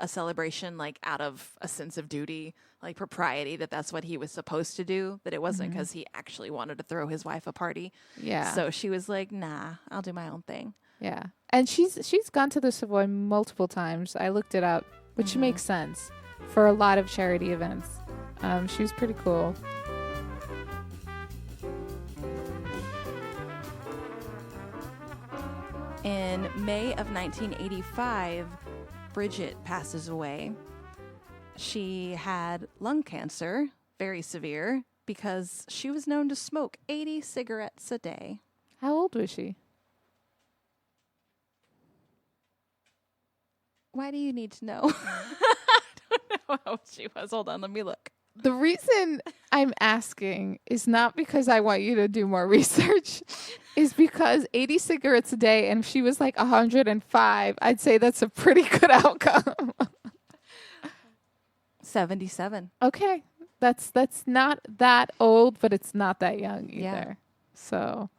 a celebration like out of a sense of duty, like propriety, that's what he was supposed to do, that it wasn't because he actually wanted to throw his wife a party. Yeah. So she was like, nah, I'll do my own thing. Yeah. And she's gone to the Savoy multiple times. I looked it up, which makes sense for a lot of charity events. She was pretty cool. In May of 1985, Bridget passes away. She had lung cancer, very severe, because she was known to smoke 80 cigarettes a day. How old was she? Why do you need to know? I don't know how old she was. Hold on, let me look. The reason I'm asking is not because I want you to do more research. Is because 80 cigarettes a day, and if she was like 105, I'd say that's a pretty good outcome. 77. Okay. That's not that old, but it's not that young either. Yeah. So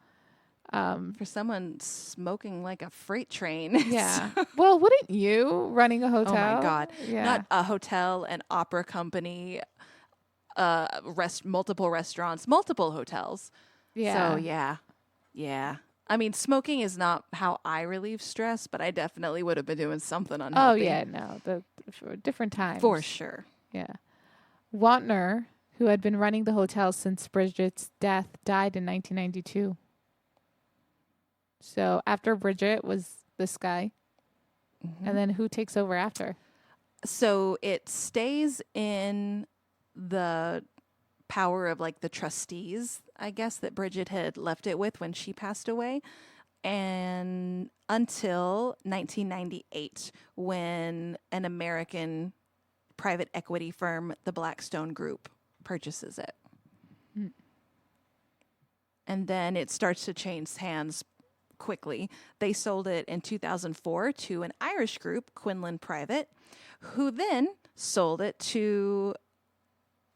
for someone smoking like a freight train. Yeah. Well, wouldn't you running a hotel? Oh my God. Yeah. Not a hotel, an opera company, multiple restaurants, multiple hotels. Yeah. So yeah. I mean, smoking is not how I relieve stress, but I definitely would have been doing something unhealthy. Oh yeah, no, for different times. For sure. Yeah. Wantner, who had been running the hotel since Bridget's death, died in 1992. So after Bridget was this guy. And then who takes over after? So it stays in the power of like the trustees, I guess, that Bridget had left it with when she passed away, and until 1998, when an American private equity firm, the Blackstone Group, purchases it. And then it starts to change hands quickly. They sold it in 2004 to an Irish group, Quinlan Private, who then sold it to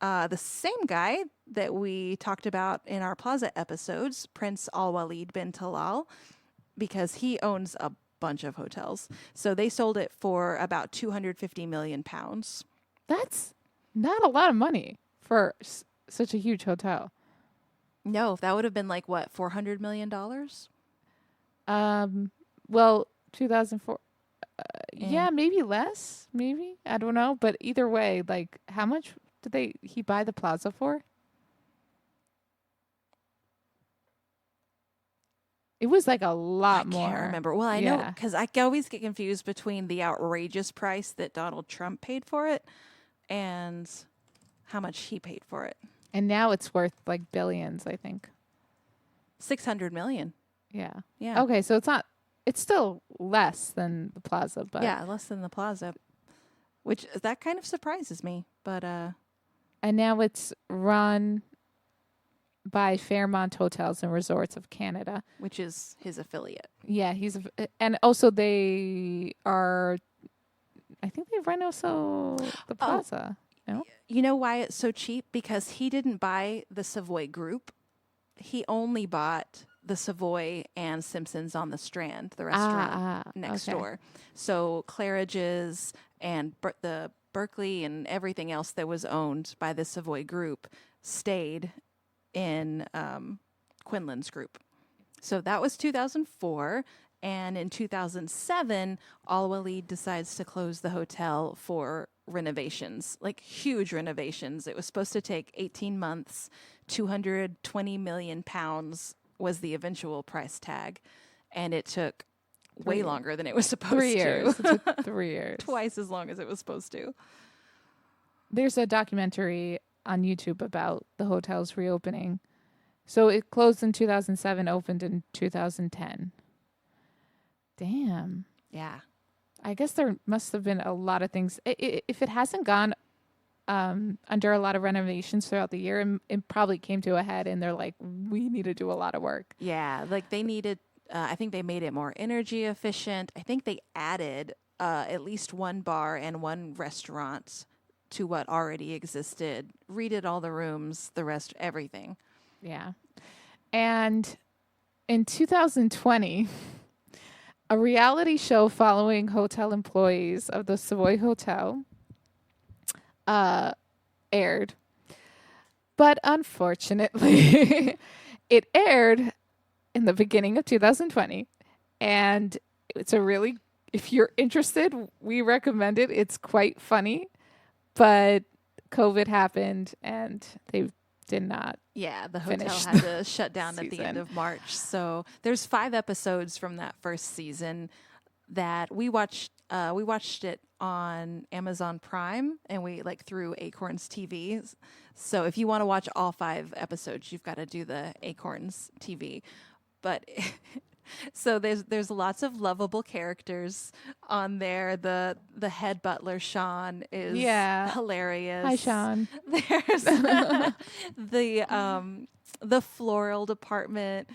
the same guy that we talked about in our Plaza episodes, Prince Al-Walid bin Talal, because he owns a bunch of hotels. So they sold it for about 250 million pounds. That's not a lot of money for such a huge hotel. No, that would have been like, what, $400 million? Well, 2004. Yeah, maybe less. Maybe. I don't know. But either way, like, how much did he buy the Plaza for? It was like a lot more. I can't remember. Well, I know because I always get confused between the outrageous price that Donald Trump paid for it and how much he paid for it. And now it's worth like billions, I think. 600 million. Yeah. Yeah. Okay, so it's still less than the Plaza, but yeah, less than the Plaza, which that kind of surprises me. But and now it's run by Fairmont Hotels and Resorts of Canada, which is his affiliate. Yeah, and also they are I think they rent also the plaza. No? You know why it's so cheap? Because he didn't buy the Savoy group. He only bought the Savoy and Simpsons on the Strand, the restaurant next door. So Claridge's and the Berkeley and everything else that was owned by the Savoy group stayed in Quinlan's group. So that was 2004. And in 2007, Al-Walid decides to close the hotel for renovations, like huge renovations. It was supposed to take 18 months, 220 million pounds was the eventual price tag. And it took way longer than it was supposed 3 years. to. It took 3 years. Twice as long as it was supposed to. There's a documentary on YouTube about the hotel's reopening. So it closed in 2007, opened in 2010. Damn. Yeah. I guess there must have been a lot of things. If it hasn't gone under a lot of renovations throughout the year, it probably came to a head and they're like, we need to do a lot of work. Yeah. Like they needed, I think they made it more energy efficient. I think they added at least one bar and one restaurant to what already existed, redid all the rooms, the rest, everything. Yeah. And in 2020... a reality show following hotel employees of the Savoy Hotel aired. But unfortunately, it aired in the beginning of 2020. And it's if you're interested, we recommend it. It's quite funny. But COVID happened and they did not. Yeah, the hotel had to shut down at the end of March. So there's 5 episodes from that first season that we watched. We watched it on Amazon Prime and we through Acorns TV. So if you want to watch all 5 episodes, you've got to do the Acorns TV. But so there's lots of lovable characters on there. The head butler, Sean, is hilarious. Hi, Sean. There's the floral department.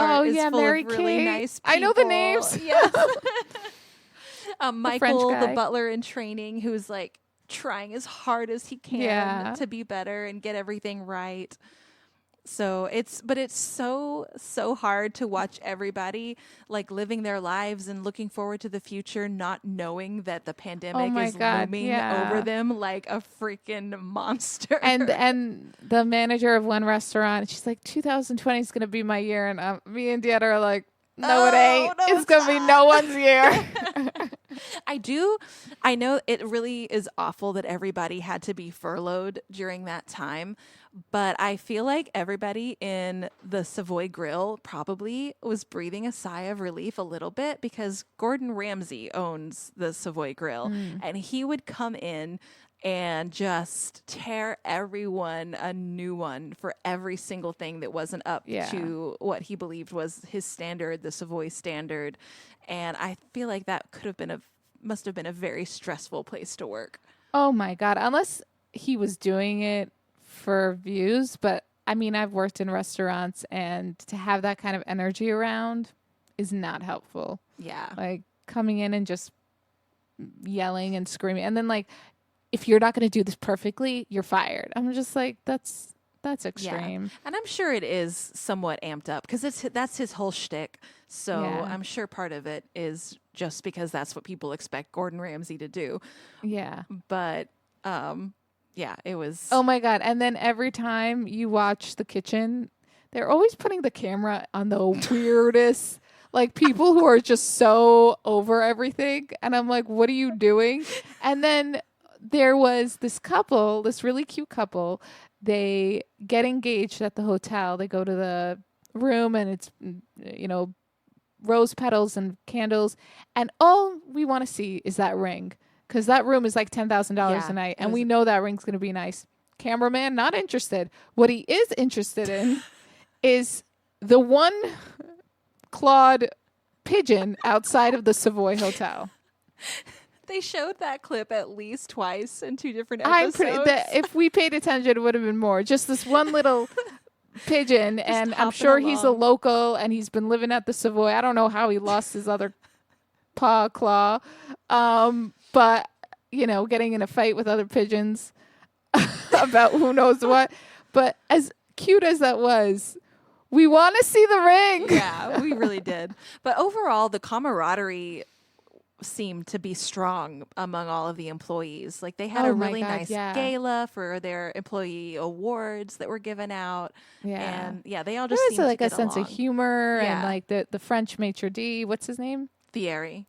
Is full Mary of really Kate. nice people. I know the names. Yes. Michael, the the butler in training, who's trying as hard as he can to be better and get everything right. So it's so hard to watch everybody living their lives and looking forward to the future, not knowing that the pandemic is looming over them like a freaking monster. And the manager of one restaurant, she's like, 2020 is going to be my year. And me and Deanna are like, no, it ain't. No, it's going to be no one's year. I know it really is awful that everybody had to be furloughed during that time. But I feel like everybody in the Savoy Grill probably was breathing a sigh of relief a little bit because Gordon Ramsay owns the Savoy Grill and he would come in and just tear everyone a new one for every single thing that wasn't up to what he believed was his standard, the Savoy standard. And I feel like that must have been a very stressful place to work. Oh my God. Unless he was doing it for views, but I mean, I've worked in restaurants and to have that kind of energy around is not helpful. Yeah. Coming in and just yelling and screaming. And then if you're not going to do this perfectly, you're fired. I'm just like, that's extreme. Yeah. And I'm sure it is somewhat amped up because that's his whole shtick. So I'm sure part of it is just because that's what people expect Gordon Ramsay to do. Yeah. But, yeah, it was. Oh my God. And then every time you watch The Kitchen, they're always putting the camera on the weirdest, people who are just so over everything. And I'm like, what are you doing? And then there was this couple, this really cute couple. They get engaged at the hotel. They go to the room and it's, rose petals and candles. And all we want to see is that ring. Because that room is $10,000 a night. And we know that ring's going to be nice. Cameraman, not interested. What he is interested in is the one clawed pigeon outside of the Savoy Hotel. They showed that clip at least twice in 2 different episodes. If we paid attention, it would have been more. Just this one little pigeon. And I'm sure he's a local and he's been living at the Savoy. I don't know how he lost his other claw. but getting in a fight with other pigeons about who knows what. But as cute as that was, we want to see the ring. Yeah, we really did. But overall, the camaraderie seemed to be strong among all of the employees. Like, they had Oh a my really God, nice yeah. gala for their employee awards that were given out. Yeah. And yeah, they all There just was seemed like to a get sense along. of humor and Yeah. like the French maitre d', what's his name? Thierry.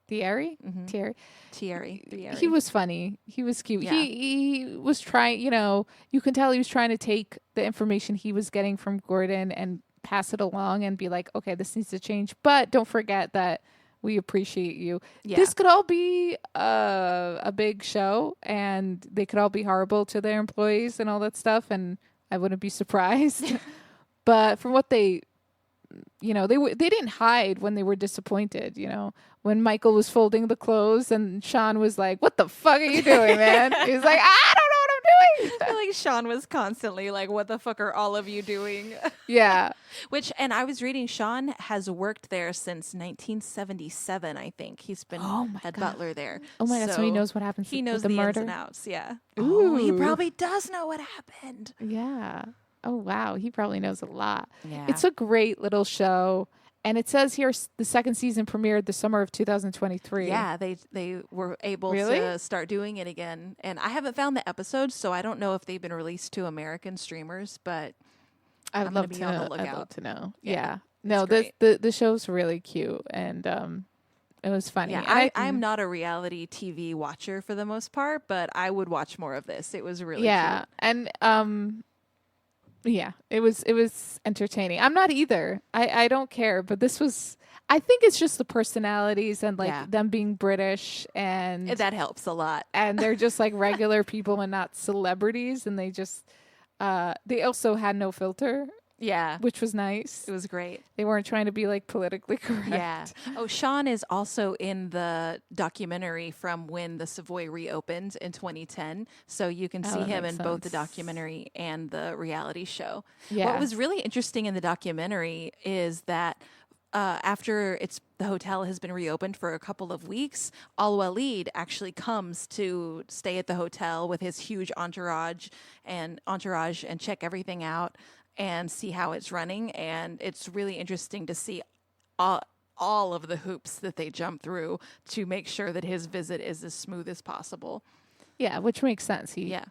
Thierry? Mm-hmm. Thierry. Thierry. He was funny. He was cute. Yeah. He was trying, you can tell he was trying to take the information he was getting from Gordon and pass it along and be like, okay, this needs to change. But don't forget that we appreciate you. Yeah. This could all be a big show and they could all be horrible to their employees and all that stuff. And I wouldn't be surprised. But from what they didn't hide when they were disappointed, when Michael was folding the clothes and Sean was like, what the fuck are you doing, man? He was like, I don't know what I'm doing. I feel like Sean was constantly like, what the fuck are all of you doing? Yeah. And I was reading, Sean has worked there since 1977, I think. He's been head butler there. Oh my God, so he knows what happens He knows with the the murder? ins and outs, yeah. Ooh. Oh, he probably does know what happened. Yeah. Oh, wow. He probably knows a lot. Yeah. It's a great little show. And it says here the second season premiered the summer of 2023. Yeah, they were able Really? to start doing it again. And I haven't found the episodes, so I don't know if they've been released to American streamers, but I'd I'm love gonna be to on know. the lookout. I'd love to know. Yeah, Yeah. No, great. the show's really cute and it was funny. Yeah, And I'm not a reality TV watcher for the most part, but I would watch more of this. It was really yeah, cute. and yeah, it was entertaining. I'm not either. I don't care, but this was. I think it's just the personalities and like Yeah. them being British and That helps a lot. and they're just like regular people and not celebrities, and they also had no filter, Yeah, which was nice. it was great. They weren't trying to be like politically correct. Yeah. Oh, Sean is also in the documentary from when the Savoy reopened in 2010. So you can see that him in makes both the sense. documentary and the reality show. Yeah. What was really interesting in the documentary is that after the hotel has been reopened for a couple of weeks, Al Walid actually comes to stay at the hotel with his huge entourage and check everything out and see how it's running. And it's really interesting to see all of the hoops that they jump through to make sure that his visit is as smooth as possible. Yeah, which makes sense. He Yeah.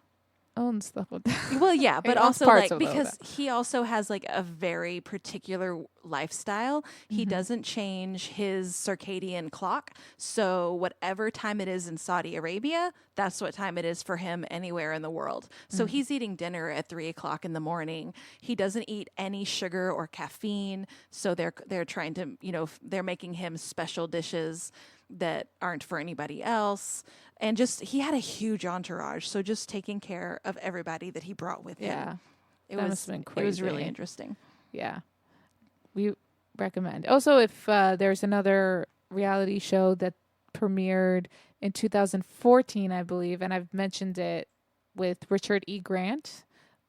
owns the hotel. Well, yeah, but owns also parts like of the because hotel. he also has like a very particular lifestyle. He Mm-hmm. doesn't change his circadian clock. So whatever time it is in Saudi Arabia, that's what time it is for him anywhere in the world. So Mm-hmm. he's eating dinner at 3:00 in the morning. He doesn't eat any sugar or caffeine. So they're trying to, they're making him special dishes that aren't for anybody else. And just, he had a huge entourage. So just taking care of everybody that he brought with him. Yeah. It That was, must have been it was really crazy. interesting. Yeah. We recommend. Also, if there's another reality show that premiered in 2014, I believe, and I've mentioned it with Richard E. Grant,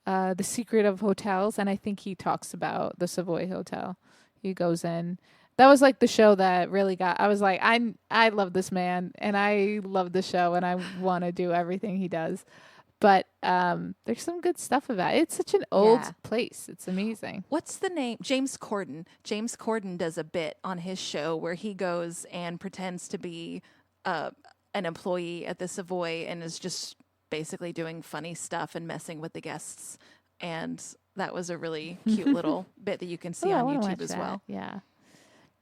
The Secret of Hotels, and I think he talks about the Savoy Hotel. He goes in. That was like the show that really I was like, I love this man and I love the show and I want to do everything he does. But there's some good stuff about it. It's such an old Yeah. place. It's amazing. What's the name? James Corden. James Corden does a bit on his show where he goes and pretends to be an employee at the Savoy and is just basically doing funny stuff and messing with the guests. And that was a really cute little bit that you can see Oh, I on wanna YouTube watch as that. well. Yeah.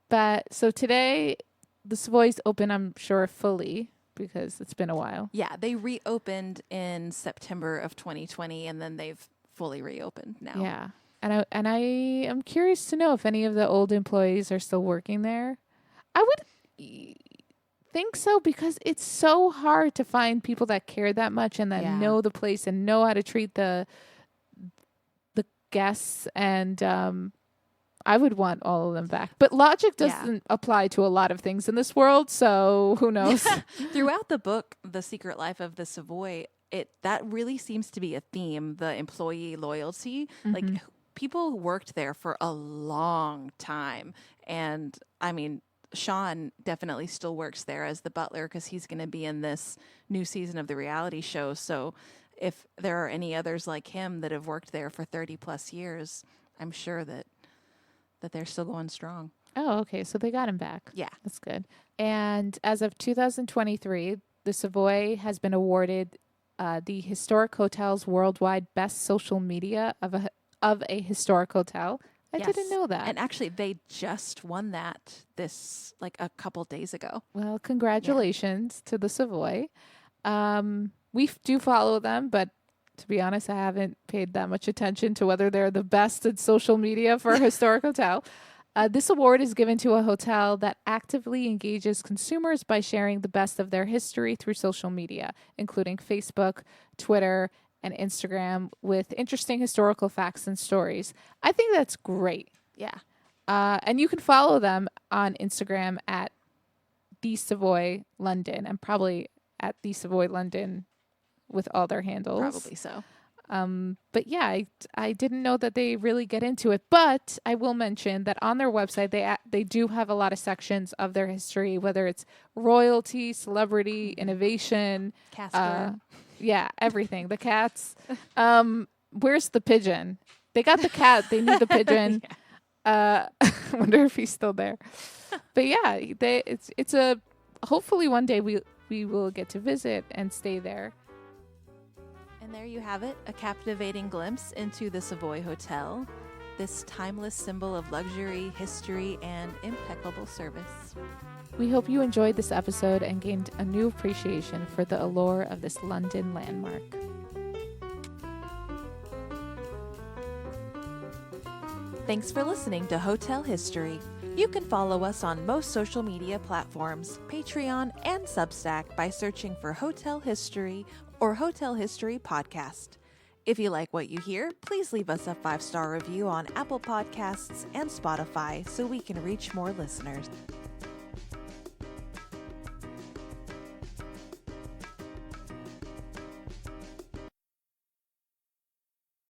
But so today, the Savoy's open, I'm sure, fully because it's been a while. Yeah, they reopened in September of 2020 and then they've fully reopened now. Yeah. And I am curious to know if any of the old employees are still working there. I would think so because it's so hard to find people that care that much and that Yeah. know the place and know how to treat the guests and I would want all of them back. But logic Yeah. doesn't apply to a lot of things in this world, so who knows? Throughout the book, The Secret Life of the Savoy, that really seems to be a theme, the employee loyalty. Like people worked there for a long time. And I mean, Sean definitely still works there as the butler because he's going to be in this new season of the reality show. So if there are any others like him that have worked there for 30 plus years, I'm sure that they're still going strong. Oh, okay. So they got him back. Yeah. That's good. And as of 2023, the Savoy has been awarded the Historic Hotels Worldwide Best Social Media of a historic hotel. I didn't know that. And actually, they just won that like a couple days ago. Well, congratulations to the Savoy. We do follow them, but to be honest, I haven't paid that much attention to whether they're the best in social media for a historic hotel. This award is given to a hotel that actively engages consumers by sharing the best of their history through social media, including Facebook, Twitter, and Instagram, with interesting historical facts and stories. I think that's great. Yeah. And you can follow them on Instagram at The Savoy London, and probably at The Savoy London with all their handles. Probably so. But yeah, I didn't know that they really get into it. But I will mention that on their website, they do have a lot of sections of their history, whether it's royalty, celebrity, innovation, Casper. Yeah, everything. The cats. Where's the pigeon? They got the cat. They need the pigeon. I wonder if he's still there. But yeah, it's a. Hopefully one day we will get to visit and stay there. And there you have it, a captivating glimpse into the Savoy Hotel, this timeless symbol of luxury, history, and impeccable service. We hope you enjoyed this episode and gained a new appreciation for the allure of this London landmark. Thanks for listening to Hotel History. You can follow us on most social media platforms, Patreon, and Substack by searching for Hotel History or Hotel History Podcast. If you like what you hear, please leave us a 5-star review on Apple Podcasts and Spotify so we can reach more listeners.